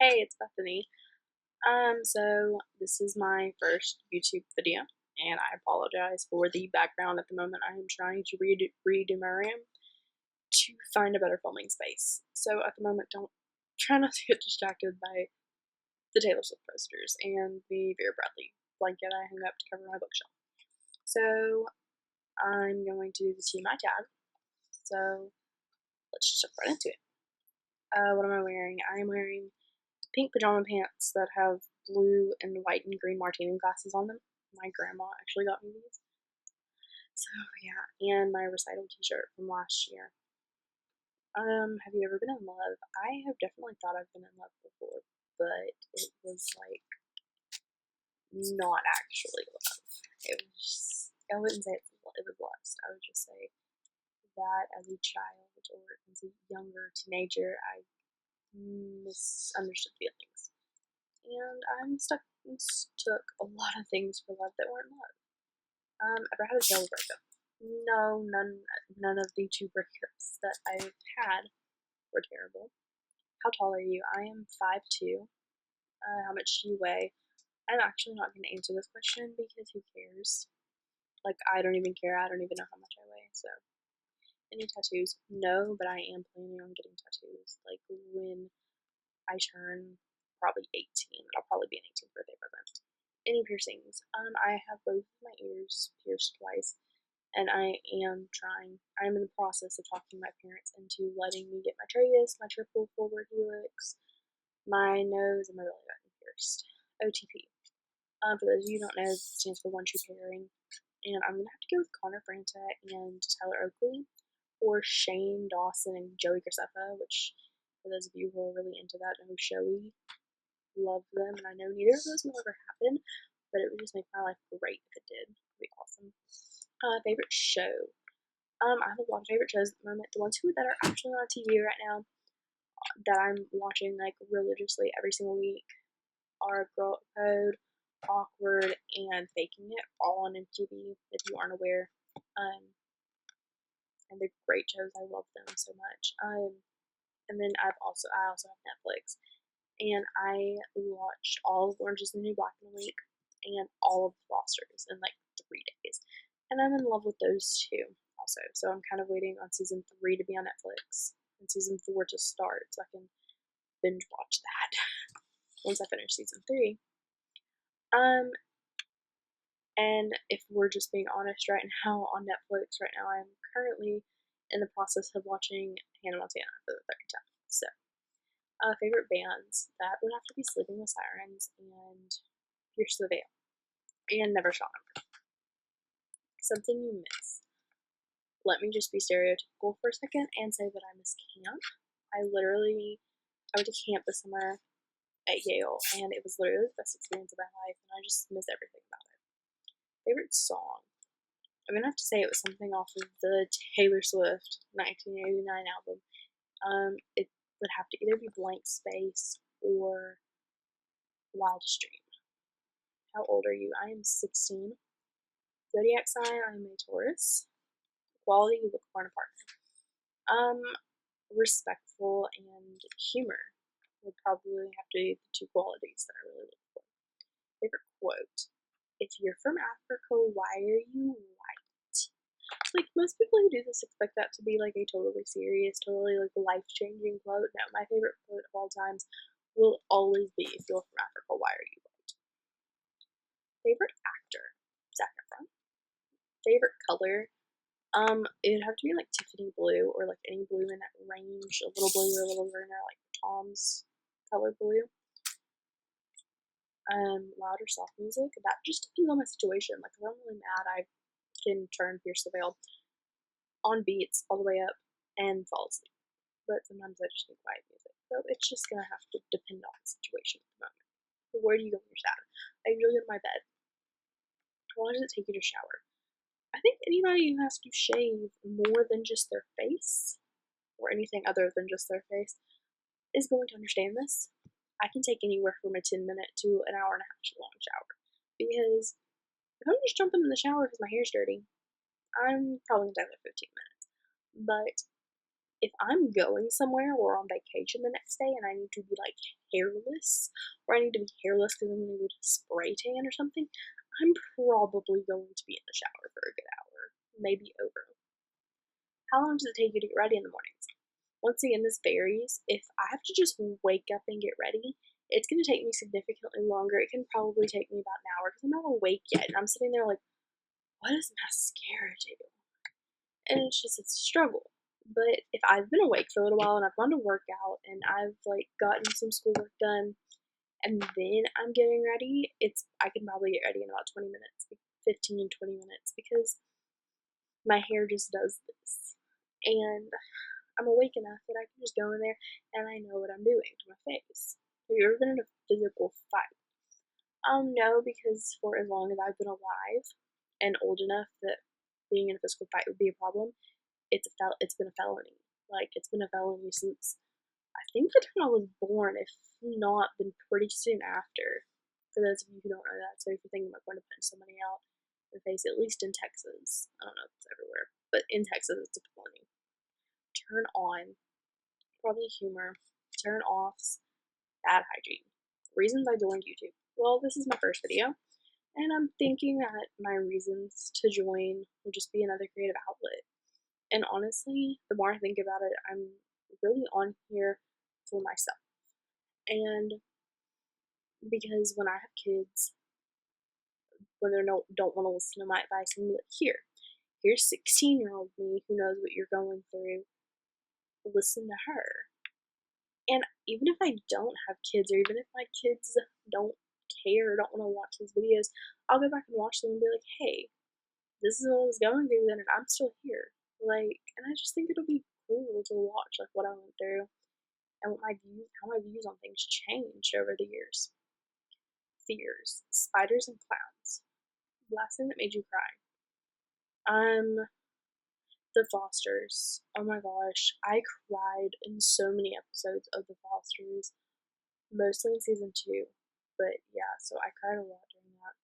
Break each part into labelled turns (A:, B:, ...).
A: Hey, it's Bethany. So this is my first YouTube video, and I apologize for the background at the moment. I am trying to redo my room to find a better filming space. So at the moment, don't try not to get distracted by the Taylor Swift posters and the Vera Bradley blanket I hung up to cover my bookshelf. So I'm going to do the TMI tag. So let's just jump right into it. What am I wearing? I am wearing pink pajama pants that have blue and white and green martini glasses on them. My grandma actually got me these. So yeah, and my recital t-shirt from last year. Have you ever been in love? I have definitely thought I've been in love before, but it was like not actually love. It was just, I wouldn't say it was lust. I would just say that as a child or as a younger teenager, I misunderstood feelings. And I'm stuck took a lot of things for love that weren't love. Ever had a terrible breakup? No, none of the two breakups that I've had were terrible. How tall are you? I am 5'2". How much do you weigh? I'm actually not going to answer this question because who cares? Like, I don't even care. I don't even know how much I weigh. So, any tattoos? No, but I am planning on getting tattoos. Like, when I turn probably 18. That'll probably be an 18th birthday present. Any piercings? I have both of my ears pierced twice, and I'm in the process of talking my parents into letting me get my tragus, my triple forward helix, my nose, and my belly button pierced. OTP. For those of you who don't know, it stands for One True Pairing, and I'm gonna have to go with Connor Franta and Tyler Oakley, or Shane Dawson and Joey Graceffa, which for those of you who are really into that know showy, love them, and I know neither of those will ever happen, but it would just make my life great if it did. It'd be awesome. Favorite show? I have a lot of favorite shows at the moment. The ones that are actually on TV right now that I'm watching like religiously every single week are Girl Code, Awkward, and Faking It, all on MTV. If you aren't aware, and they're great shows. I love them so much. And then I also have Netflix, and I watched all of Orange Is the New Black in a week and all of the Fosters in like 3 days, and I'm in love with those two also. So I'm kind of waiting on season 3 to be on Netflix and season 4 to start, so I can binge watch that once I finish season 3. And if we're just being honest, right now on Netflix, right now I'm currently in the process of watching Hannah Montana for the third time. So, favorite bands, that would have to be Sleeping with Sirens and Pierce the Veil and Never Shot Number. Something you miss. Let me just be stereotypical for a second and say that I miss camp. I went to camp this summer at Yale, and it was literally the best experience of my life, and I just miss everything about it. Favorite song? I'm gonna have to say it was something off of the Taylor Swift 1989 album. It would have to either be Blank Space or Wildest Dream. How old are you? I am 16. Zodiac sign, I'm a Taurus. Quality, you look for in a partner. Respectful and humor would probably have to be the two qualities that I really look for. Favorite quote? If you're from Africa, why are you white? Like, most people who do this expect that to be like a totally serious, totally like life-changing quote. No, my favorite quote of all times will always be, if you're from Africa, why are you white? Favorite actor? Zac Efron. Favorite color? It would have to be like Tiffany blue, or like any blue in that range, a little blue or a little greener, like Tom's color blue. Loud or soft music? That just depends on my situation. Like, if I'm really mad, I can turn Pierce the Veil on beats all the way up and fall asleep. But sometimes I just need quiet music. So it's just gonna have to depend on the situation at the moment. But where do you go when you're sad? I usually go to my bed. How long does it take you to shower? I think anybody who has to shave more than just their face, or anything other than just their face, is going to understand this. I can take anywhere from a 10-minute to an hour and a half long shower. Because if I'm just jumping in the shower because my hair's dirty, I'm probably gonna die like 15 minutes. But if I'm going somewhere or on vacation the next day and I need to be like hairless, or I need to be hairless because I'm going to go to spray tan or something, I'm probably going to be in the shower for a good hour, maybe over. How long does it take you to get ready in the mornings? Once again, this varies. If I have to just wake up and get ready, it's going to take me significantly longer. It can probably take me about an hour because I'm not awake yet, and I'm sitting there like, what does mascara do? And it's a struggle. But if I've been awake for a little while and I've gone to work out and I've like gotten some schoolwork done and then I'm getting ready, I can probably get ready in about 20 minutes, 15, 20 minutes, because my hair just does this. And I'm awake enough that I can just go in there and I know what I'm doing to my face. Have you ever been in a physical fight? No, because for as long as I've been alive and old enough that being in a physical fight would be a problem, it's been a felony. Like, it's been a felony since I think the time I was born, if not, then pretty soon after. For those of you who don't know that, so if you're thinking about going to punch somebody out in the face, at least in Texas, I don't know if it's everywhere, but in Texas, it's a felony. Turn on, probably humor, turn offs, bad hygiene. Reasons I joined YouTube. Well, this is my first video, and I'm thinking that my reasons to join would just be another creative outlet. And honestly, the more I think about it, I'm really on here for myself. And because when I have kids, when they don't want to listen to my advice, I'm like, here's 16-year-old me who knows what you're going through. Listen to her. And even if I don't have kids, or even if my kids don't care or don't want to watch these videos, I'll go back and watch them and be like, hey, this is what I was going through then, and I'm still here. Like, and I just think it'll be cool to watch, like, what I went through and how my views on things changed over the years. Fears, spiders and clowns. Last thing that made you cry. The Fosters. Oh my gosh, I cried in so many episodes of The Fosters, mostly in season 2. But yeah, so I cried a lot during that.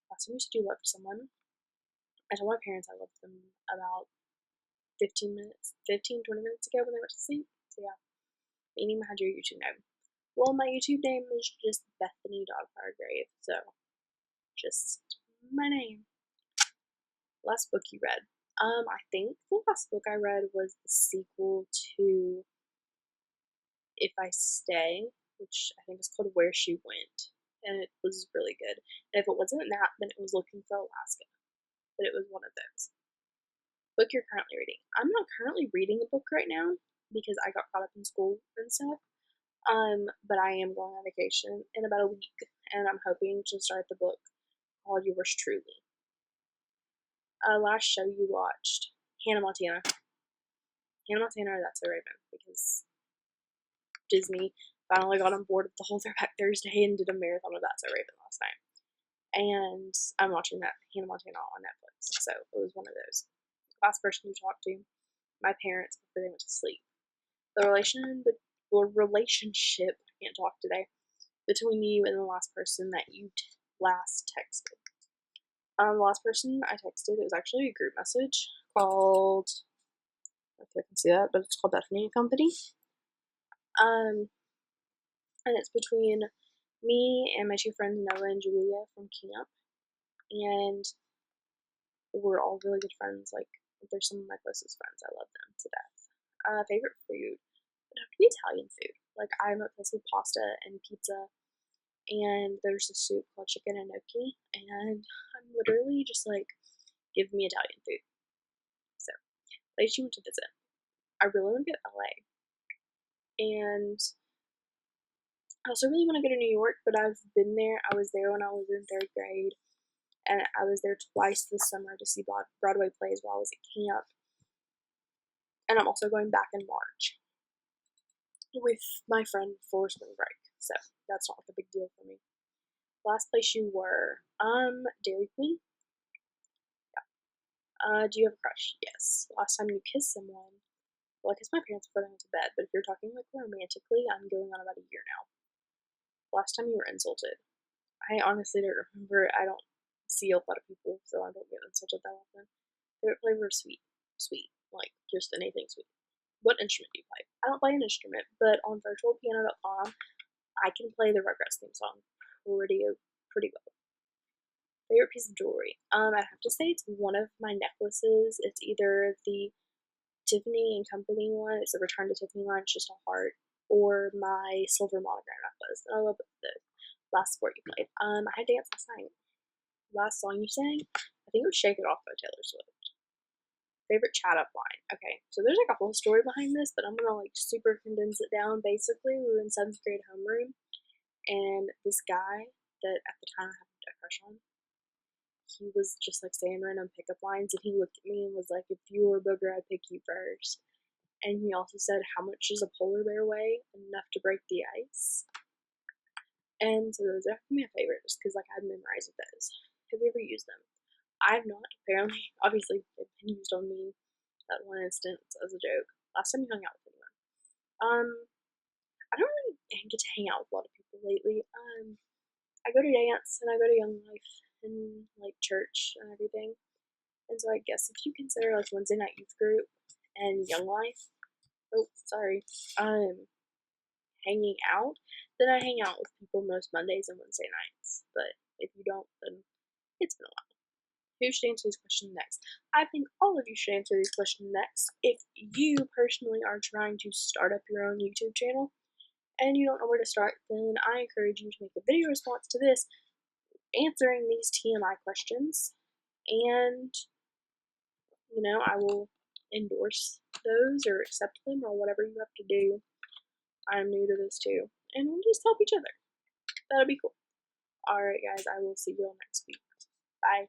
A: Last time you said you loved someone, I told my parents I loved them about 20 minutes ago when they went to sleep. So yeah, meaning I had your YouTube name. Well, my YouTube name is just Bethany Dogfiregrave, so just my name. Last book you read. I think the last book I read was the sequel to If I Stay, which I think is called Where She Went, and it was really good. And if it wasn't that, then it was Looking for Alaska, but it was one of those. Book you're currently reading. I'm not currently reading a book right now because I got caught up in school and stuff. But I am going on vacation in about a week, and I'm hoping to start the book called Yours Truly. Last show you watched, Hannah Montana. Hannah Montana or That's So Raven, because Disney finally got on board with the whole Throwback Thursday and did a marathon of That's So Raven last night. And I'm watching that Hannah Montana on Netflix, so it was one of those. Last person you talked to, my parents before they went to sleep. The relationship, I can't talk today, between you and the last person that you last texted. The last person I texted, it was actually a group message called, I don't know if I can see that, but it's called Bethany and Company. And it's between me and my two friends, Noah and Julia from camp, and we're all really good friends. Like, they're some of my closest friends. I love them to death. Favorite food would have to be Italian food. Like, I'm obsessed with pasta and pizza, and there's a soup called chicken gnocchi, and I'm literally just like, give me Italian food. So, place you want to visit. I really want to go to LA, and I also really want to go to New York, but I've been there. I was there when I was in 3rd grade, and I was there twice this summer to see Broadway plays while I was at camp. And I'm also going back in March with my friend for spring break, so that's not like a big deal for me. Last place you were, Dairy Queen. Yeah. Do you have a crush? Yes. Last time you kissed someone? Well, I kissed my parents before they went to bed, but if you're talking like romantically, I'm going on about a year now. Last time you were insulted? I honestly don't remember. I don't see a lot of people, so I don't get insulted that often. Favorite flavor of sweet? Sweet. Like, just anything sweet. What instrument do you play? I don't play an instrument, but on virtualpiano.com, I can play the Rugrats theme song pretty well. Favorite piece of jewelry? I'd have to say it's one of my necklaces. It's either the Tiffany and Company one. It's the Return to Tiffany line. It's just a heart, or my silver monogram necklace. And I love the last sport you played. I had dance last night. Last song you sang? I think it was "Shake It Off" by Taylor Swift. Favorite chat up line. Okay, so there's like a whole story behind this, but I'm gonna like super condense it down. Basically, we were in 7th grade homeroom, and this guy that at the time I had a crush on, he was just like saying random pickup lines, and he looked at me and was like, "If you were a booger, I'd pick you first." And he also said, "How much does a polar bear weigh? Enough to break the ice." And so those are my favorites because like I've memorized those. Have you ever used them? I've not. Apparently, obviously, they've been used on me that one instance as a joke. Last time you hung out with anyone? Um, I don't really get to hang out with a lot of people lately. I go to dance and I go to Young Life and like church and everything. And so I guess if you consider like Wednesday night youth group and Young Life, oh sorry, hanging out, then I hang out with people most Mondays and Wednesday nights. But if you don't, then it's been a while. Who should answer this question next? I think all of you should answer this question next. If you personally are trying to start up your own YouTube channel and you don't know where to start, then I encourage you to make a video response to this answering these TMI questions, and I will endorse those or accept them or whatever you have to do. I'm new to this too, and we'll just help each other. That'll be cool. Alright, guys, I will see you all next week. Bye.